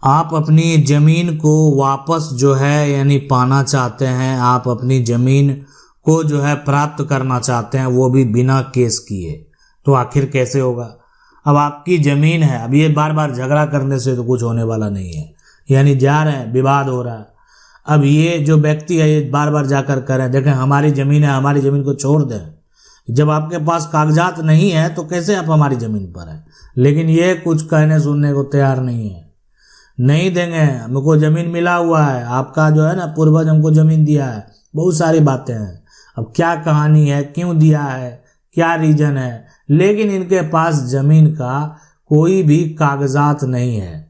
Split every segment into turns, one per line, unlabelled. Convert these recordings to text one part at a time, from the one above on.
आप अपनी ज़मीन को वापस जो है यानी पाना चाहते हैं, आप अपनी ज़मीन को जो है प्राप्त करना चाहते हैं, वो भी बिना केस किए, तो आखिर कैसे होगा। अब आपकी ज़मीन है, अब ये बार बार झगड़ा करने से तो कुछ होने वाला नहीं है, यानी जा रहे हैं, विवाद हो रहा है। अब ये जो व्यक्ति है ये बार बार जाकर कह रहे हैं देखें हमारी ज़मीन है, हमारी ज़मीन को छोड़ दें। जब आपके पास कागजात नहीं है तो कैसे आप हमारी ज़मीन पर हैं। लेकिन ये कुछ कहने सुनने को तैयार नहीं है, नहीं देंगे, हमको ज़मीन मिला हुआ है, आपका जो है ना पूर्वज हमको ज़मीन दिया है, बहुत सारी बातें हैं। अब क्या कहानी है, क्यों दिया है, क्या रीजन है, लेकिन इनके पास ज़मीन का कोई भी कागजात नहीं है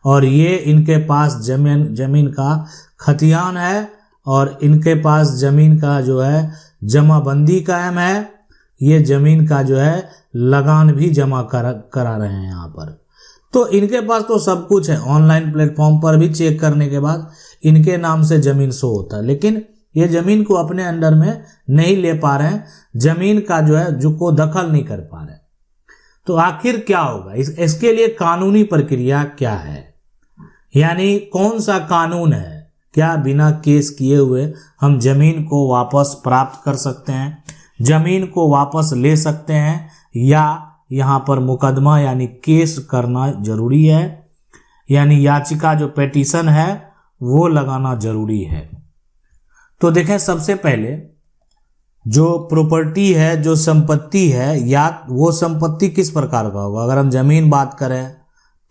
और ये इनके पास ज़मीन का खतियान है और इनके पास ज़मीन का जो है जमाबंदी कायम है। ये ज़मीन का जो है लगान भी जमा करा रहे हैं यहाँ पर। तो इनके पास तो सब कुछ है, ऑनलाइन प्लेटफॉर्म पर भी चेक करने के बाद इनके नाम से ज़मीन शो होता है, लेकिन ये ज़मीन को अपने अंडर में नहीं ले पा रहे हैं, ज़मीन का जो है जो को दखल नहीं कर पा रहे। तो आखिर क्या होगा, इसके लिए कानूनी प्रक्रिया क्या है, यानी कौन सा कानून है, क्या बिना केस किए हुए हम ज़मीन को वापस प्राप्त कर सकते हैं, ज़मीन को वापस ले सकते हैं, या यहाँ पर मुकदमा यानी केस करना जरूरी है, यानी याचिका जो पेटिशन है वो लगाना जरूरी है। तो देखें सबसे पहले जो प्रॉपर्टी है, जो संपत्ति है, या वो संपत्ति किस प्रकार का होगा। अगर हम ज़मीन बात करें,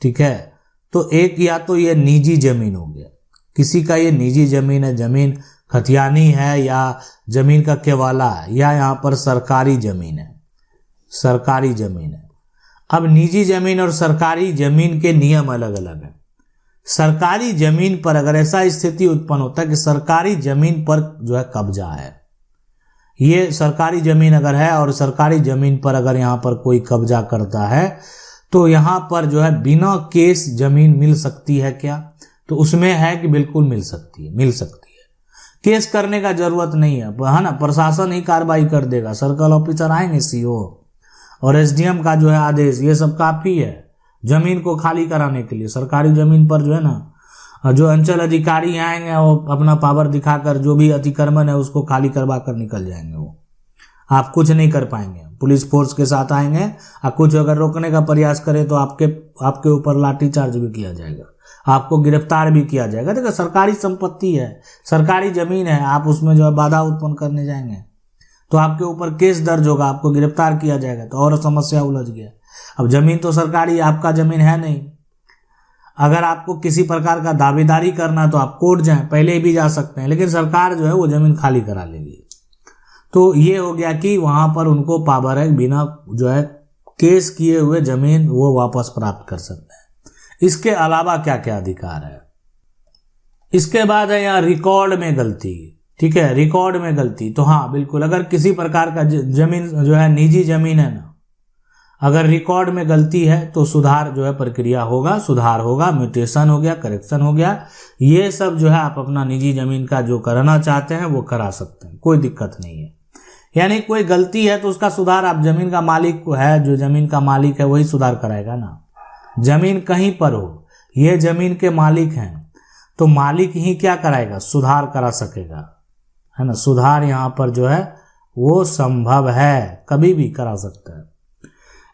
ठीक है, तो एक या तो ये निजी ज़मीन हो गया, किसी का ये निजी ज़मीन है, ज़मीन खतियानी है या ज़मीन का केवाला है, या यहाँ पर सरकारी ज़मीन है, सरकारी ज़मीन है। अब निजी ज़मीन और सरकारी ज़मीन के नियम अलग अलग हैं। सरकारी ज़मीन पर अगर ऐसा स्थिति उत्पन्न होता है कि सरकारी ज़मीन पर जो है कब्जा है, ये सरकारी ज़मीन अगर है और सरकारी ज़मीन पर अगर यहाँ पर कोई कब्जा करता है तो यहाँ पर जो है बिना केस ज़मीन मिल सकती है क्या, तो उसमें है कि बिल्कुल मिल सकती है, मिल सकती है। केस करने का जरूरत नहीं है ना, प्रशासन ही कार्रवाई कर देगा, सर्कल ऑफिसर आएंगे, सीओ और एसडीएम का जो है आदेश, ये सब काफ़ी है ज़मीन को खाली कराने के लिए। सरकारी ज़मीन पर जो है ना, जो अंचल अधिकारी आएंगे वो अपना पावर दिखाकर जो भी अतिक्रमण है उसको खाली करवा कर निकल जाएंगे, वो आप कुछ नहीं कर पाएंगे। पुलिस फोर्स के साथ आएंगे और कुछ अगर रोकने का प्रयास करें तो आपके ऊपर लाठीचार्ज भी किया जाएगा, आपको गिरफ्तार भी किया जाएगा। देखो सरकारी संपत्ति है, सरकारी ज़मीन है, आप उसमें जो है बाधा उत्पन्न करने जाएंगे तो आपके ऊपर केस दर्ज होगा, आपको गिरफ्तार किया जाएगा, तो और समस्या उलझ गया। अब ज़मीन तो सरकारी, आपका ज़मीन है नहीं। अगर आपको किसी प्रकार का दावेदारी करना तो आप कोर्ट जाएं, पहले भी जा सकते हैं, लेकिन सरकार जो है वो ज़मीन खाली करा लेगी। तो ये हो गया कि वहाँ पर उनको पावर है, बिना जो है केस किए हुए ज़मीन वो वापस प्राप्त कर सकते हैं। इसके अलावा क्या क्या अधिकार है। इसके बाद है यहाँ रिकॉर्ड में गलती, ठीक है, रिकॉर्ड में गलती। तो हाँ बिल्कुल, अगर किसी प्रकार का ज़मीन जो है निजी ज़मीन है ना, अगर रिकॉर्ड में गलती है तो सुधार जो है प्रक्रिया होगा, सुधार होगा, म्यूटेशन हो गया, करेक्शन हो गया, ये सब जो है आप अपना निजी ज़मीन का जो कराना चाहते हैं वो करा सकते हैं, कोई दिक्कत नहीं है। यानी कोई गलती है तो उसका सुधार आप ज़मीन का मालिक है, जो ज़मीन का मालिक है वही सुधार कराएगा ना। ज़मीन कहीं पर हो, ये ज़मीन के मालिक हैं तो मालिक ही क्या कराएगा, सुधार करा सकेगा, है ना। सुधार यहाँ पर जो है वो संभव है, कभी भी करा सकता है।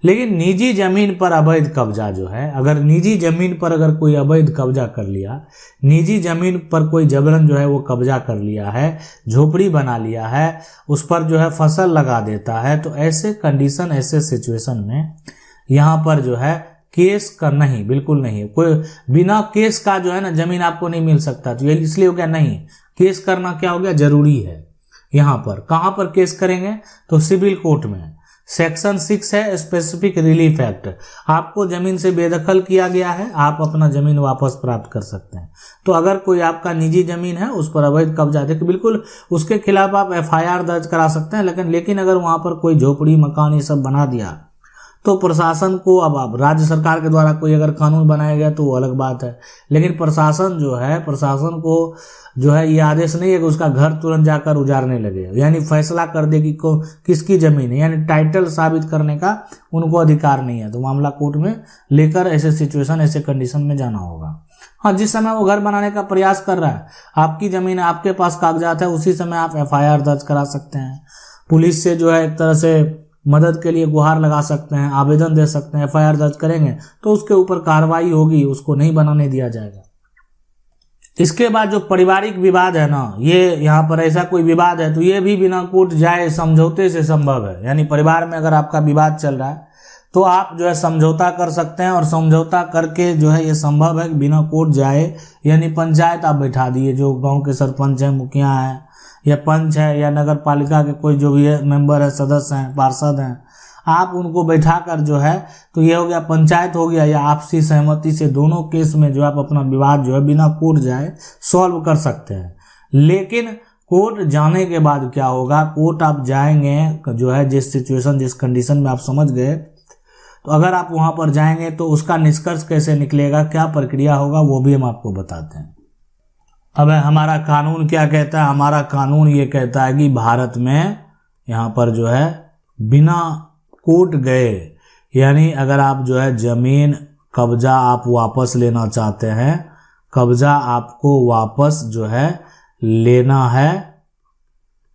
लेकिन निजी ज़मीन पर अवैध कब्जा जो है, अगर निजी ज़मीन पर अगर कोई अवैध कब्जा कर लिया, निजी ज़मीन पर कोई जबरन जो है वो कब्जा कर लिया है, झोपड़ी बना लिया है, उस पर जो है फसल लगा देता है, तो ऐसे कंडीशन, ऐसे सिचुएशन में यहाँ पर जो है केस का नहीं, बिल्कुल नहीं, कोई बिना केस का जो है ना ज़मीन आपको नहीं मिल सकता। तो ये इसलिए हो गया नहीं, केस करना क्या हो गया, जरूरी है। यहाँ पर कहाँ पर केस करेंगे, तो सिविल कोर्ट में सेक्शन 6 है स्पेसिफिक रिलीफ एक्ट, आपको ज़मीन से बेदखल किया गया है, आप अपना ज़मीन वापस प्राप्त कर सकते हैं। तो अगर कोई आपका निजी ज़मीन है उस पर अवैध कब्जा, देखिए बिल्कुल उसके खिलाफ आप FIR दर्ज करा सकते हैं, लेकिन अगर वहाँ पर कोई झोपड़ी मकान ये सब बना दिया तो प्रशासन को, अब राज्य सरकार के द्वारा कोई अगर कानून बनाया गया तो वो अलग बात है, लेकिन प्रशासन जो है, प्रशासन को जो है ये आदेश नहीं है कि उसका घर तुरंत जाकर उजाड़ने लगे, यानी फैसला कर दे कि किसकी जमीन है, यानी टाइटल साबित करने का उनको अधिकार नहीं है। तो मामला कोर्ट में लेकर ऐसे सिचुएशन, ऐसे कंडीशन में जाना होगा। हाँ, जिस समय वो घर बनाने का प्रयास कर रहा है, आपकी जमीन है, आपके पास कागजात है, उसी समय आप FIR दर्ज करा सकते हैं, पुलिस से जो है एक तरह से मदद के लिए गुहार लगा सकते हैं, आवेदन दे सकते हैं। FIR दर्ज करेंगे तो उसके ऊपर कार्रवाई होगी, उसको नहीं बनाने दिया जाएगा। इसके बाद जो पारिवारिक विवाद है ना, ये यहाँ पर ऐसा कोई विवाद है तो ये भी बिना कोर्ट जाए समझौते से संभव है। यानी परिवार में अगर आपका विवाद चल रहा है तो आप जो है समझौता कर सकते हैं, और समझौता करके जो है ये संभव है कि बिना कोर्ट जाए, यानी पंचायत आप बैठा दिए, जो गांव के सरपंच हैं, मुखिया हैं, या पंच है, या नगर पालिका के कोई जो भी है मेंबर है, सदस्य हैं, पार्षद हैं, आप उनको बैठाकर जो है, तो ये हो गया पंचायत हो गया, या आपसी सहमति से दोनों केस में जो आप अपना विवाद जो है बिना कोर्ट जाए सॉल्व कर सकते हैं। लेकिन कोर्ट जाने के बाद क्या होगा, कोर्ट आप जाएंगे जो है, जिस सिचुएशन, जिस कंडीशन में आप समझ गए, तो अगर आप वहां पर जाएंगे तो उसका निष्कर्ष कैसे निकलेगा, क्या प्रक्रिया होगा, वो भी हम आपको बताते हैं। अब हमारा कानून क्या कहता है? हमारा कानून ये कहता है कि भारत में यहाँ पर जो है बिना कोर्ट गए, यानी अगर आप जो है जमीन कब्जा आप वापस लेना चाहते हैं, कब्जा आपको वापस जो है लेना है,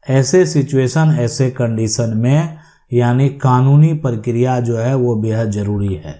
ऐसे सिचुएशन, ऐसे कंडीशन में, यानी कानूनी प्रक्रिया जो है वो बेहद जरूरी है।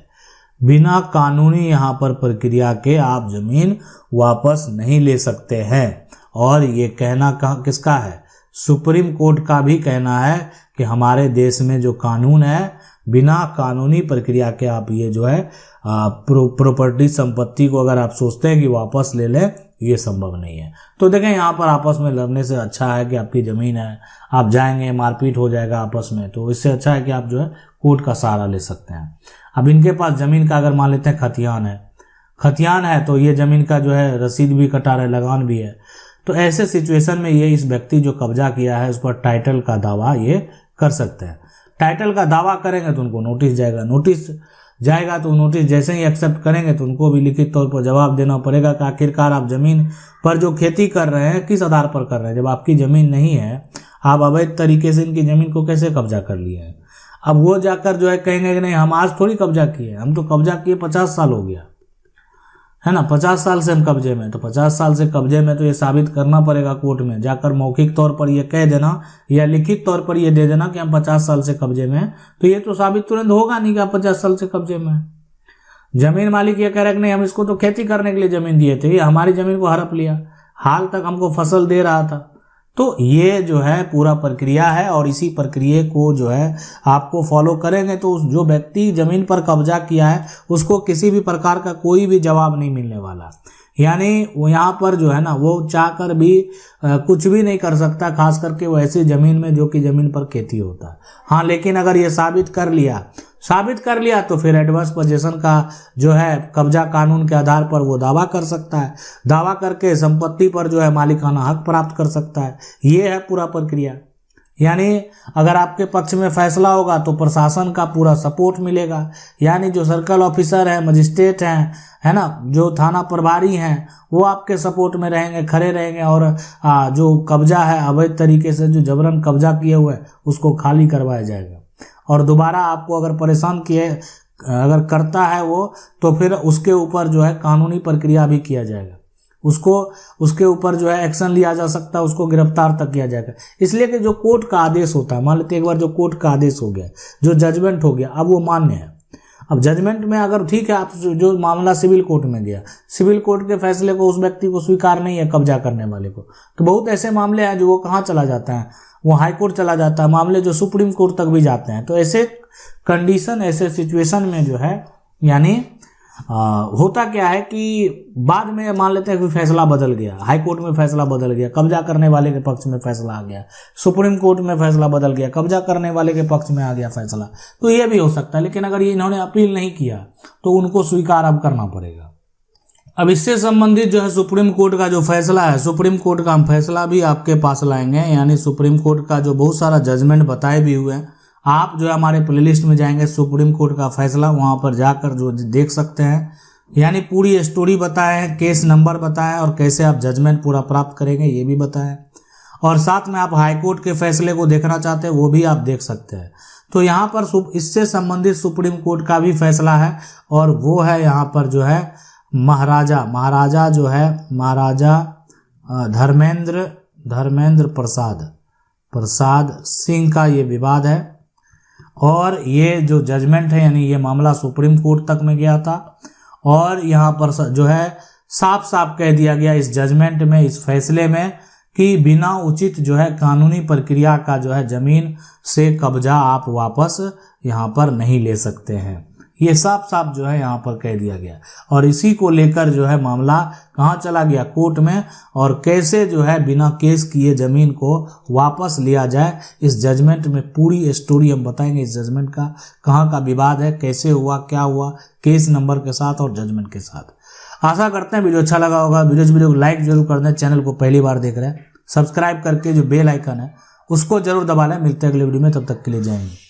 बिना कानूनी यहाँ पर प्रक्रिया के आप जमीन वापस नहीं ले सकते हैं। और ये कहना किसका है? सुप्रीम कोर्ट का भी कहना है कि हमारे देश में जो कानून है, बिना कानूनी प्रक्रिया के आप ये जो है प्रॉपर्टी, संपत्ति को अगर आप सोचते हैं कि वापस ले लें, ये संभव नहीं है। तो देखें, यहाँ पर आपस में लड़ने से अच्छा है कि आपकी ज़मीन है, आप जाएंगे, मारपीट हो जाएगा आपस में, तो इससे अच्छा है कि आप जो है कोर्ट का सहारा ले सकते हैं। अब इनके पास ज़मीन का अगर मान लेते हैं खतियान है तो ये ज़मीन का जो है रसीद भी कटा रहे, लगान भी है, तो ऐसे सिचुएशन में ये इस व्यक्ति जो कब्जा किया है उस पर टाइटल का दावा ये कर सकते हैं। टाइटल का दावा करेंगे तो उनको नोटिस जाएगा, तो नोटिस जैसे ही एक्सेप्ट करेंगे तो उनको भी लिखित तौर पर जवाब देना पड़ेगा कि आखिरकार आप जमीन पर जो खेती कर रहे हैं किस आधार पर कर रहे हैं। जब आपकी जमीन नहीं है, आप अवैध तरीके से इनकी जमीन को कैसे कब्जा कर लिए हैं। अब वो जाकर जो है कहेंगे कि नहीं, हम आज थोड़ी कब्जा किए, हम तो कब्जा किए 50 साल हो गया है ना, 50 साल से हम कब्जे में, तो 50 साल से कब्जे में तो ये साबित करना पड़ेगा कोर्ट में जाकर, मौखिक तौर पर ये कह देना या लिखित तौर पर ये दे देना कि हम 50 साल से कब्जे में हैं, तो ये तो साबित तुरंत होगा नहीं कि आप 50 साल से कब्जे में हैं। जमीन मालिक ये कह रहा है कि नहीं, हम इसको तो खेती करने के लिए जमीन दिए थे, ये हमारी जमीन को हड़प लिया, हाल तक हमको फसल दे रहा था। तो ये जो है पूरा प्रक्रिया है, और इसी प्रक्रिया को जो है आपको फॉलो करेंगे तो जो व्यक्ति जमीन पर कब्जा किया है उसको किसी भी प्रकार का कोई भी जवाब नहीं मिलने वाला। यानी वो यहाँ पर जो है ना, वो चाहकर भी कुछ भी नहीं कर सकता, खास करके वो ऐसी जमीन में जो कि जमीन पर खेती होता है। हाँ, लेकिन अगर ये साबित कर लिया तो फिर एडवर्स पोजीशन का जो है कब्जा कानून के आधार पर वो दावा कर सकता है, दावा करके संपत्ति पर जो है मालिकाना हक प्राप्त कर सकता है। ये है पूरा प्रक्रिया। यानी अगर आपके पक्ष में फैसला होगा तो प्रशासन का पूरा सपोर्ट मिलेगा, यानी जो सर्कल ऑफिसर है, मजिस्ट्रेट हैं, है ना, जो थाना प्रभारी हैं, वो आपके सपोर्ट में रहेंगे, खड़े रहेंगे, और जो कब्जा है अवैध तरीके से जो जबरन कब्जा किए हुए है उसको खाली करवाया जाएगा। और दोबारा आपको अगर परेशान किए अगर करता है वो, तो फिर उसके ऊपर जो है कानूनी प्रक्रिया भी किया जाएगा, उसके ऊपर जो है एक्शन लिया जा सकता है, उसको गिरफ्तार तक किया जाएगा। इसलिए कि जो कोर्ट का आदेश होता है, मान लेते एक बार जो कोर्ट का आदेश हो गया, जो जजमेंट हो गया, अब वो मान्य है। अब जजमेंट में अगर ठीक है, आप जो मामला सिविल कोर्ट में गया, सिविल कोर्ट के फैसले को उस व्यक्ति को स्वीकार नहीं है, कब्जा करने वाले को, तो बहुत ऐसे मामले हैं जो वो कहाँ चला जाता है, वो हाई कोर्ट चला जाता है, मामले जो सुप्रीम कोर्ट तक भी जाते हैं। तो ऐसे कंडीशन, ऐसे सिचुएशन में जो है, यानी होता क्या है कि बाद में मान लेते हैं कि फैसला बदल गया, हाई कोर्ट में फैसला बदल गया, कब्जा करने वाले के पक्ष में फैसला आ गया, सुप्रीम कोर्ट में फैसला बदल गया, कब्जा करने वाले के पक्ष में आ गया फैसला, तो ये भी हो सकता है। लेकिन अगर ये इन्होंने अपील नहीं किया तो उनको स्वीकार अब करना पड़ेगा। अब इससे संबंधित जो है सुप्रीम कोर्ट का जो फैसला है, सुप्रीम कोर्ट का हम फैसला भी आपके पास लाएंगे, यानी सुप्रीम कोर्ट का जो बहुत सारा जजमेंट बताए भी हुए हैं, आप जो है हमारे प्लेलिस्ट में जाएंगे, सुप्रीम कोर्ट का फैसला, वहाँ पर जाकर जो देख सकते हैं। यानी पूरी स्टोरी बताए हैं, केस नंबर बताएं और कैसे आप जजमेंट पूरा प्राप्त करेंगे ये भी बताएं। और साथ में आप हाई कोर्ट के फैसले को देखना चाहते हैं वो भी आप देख सकते हैं। तो यहाँ पर इससे संबंधित सुप्रीम कोर्ट का भी फैसला है, और वो है यहाँ पर जो है महाराजा जो है महाराजा धर्मेंद्र प्रसाद सिंह का ये विवाद है। और ये जो जजमेंट है यानी ये मामला सुप्रीम कोर्ट तक में गया था, और यहाँ पर जो है साफ साफ कह दिया गया इस जजमेंट में, इस फैसले में, कि बिना उचित जो है कानूनी प्रक्रिया का जो है जमीन से कब्जा आप वापस यहाँ पर नहीं ले सकते हैं। ये साफ साफ जो है यहाँ पर कह दिया गया, और इसी को लेकर जो है मामला कहाँ चला गया, कोर्ट में, और कैसे जो है बिना केस किए जमीन को वापस लिया जाए। इस जजमेंट में पूरी स्टोरी हम बताएंगे, इस जजमेंट का कहाँ का विवाद है, कैसे हुआ, क्या हुआ, केस नंबर के साथ और जजमेंट के साथ। आशा करते हैं वीडियो अच्छा लगा होगा। वीडियो को लाइक जरूर कर दें, चैनल को पहली बार देख रहे हैं सब्सक्राइब करके जो बेल आइकन है उसको जरूर दबा लें। मिलते हैं अगले वीडियो में, तब तक के लिए जय हिंद।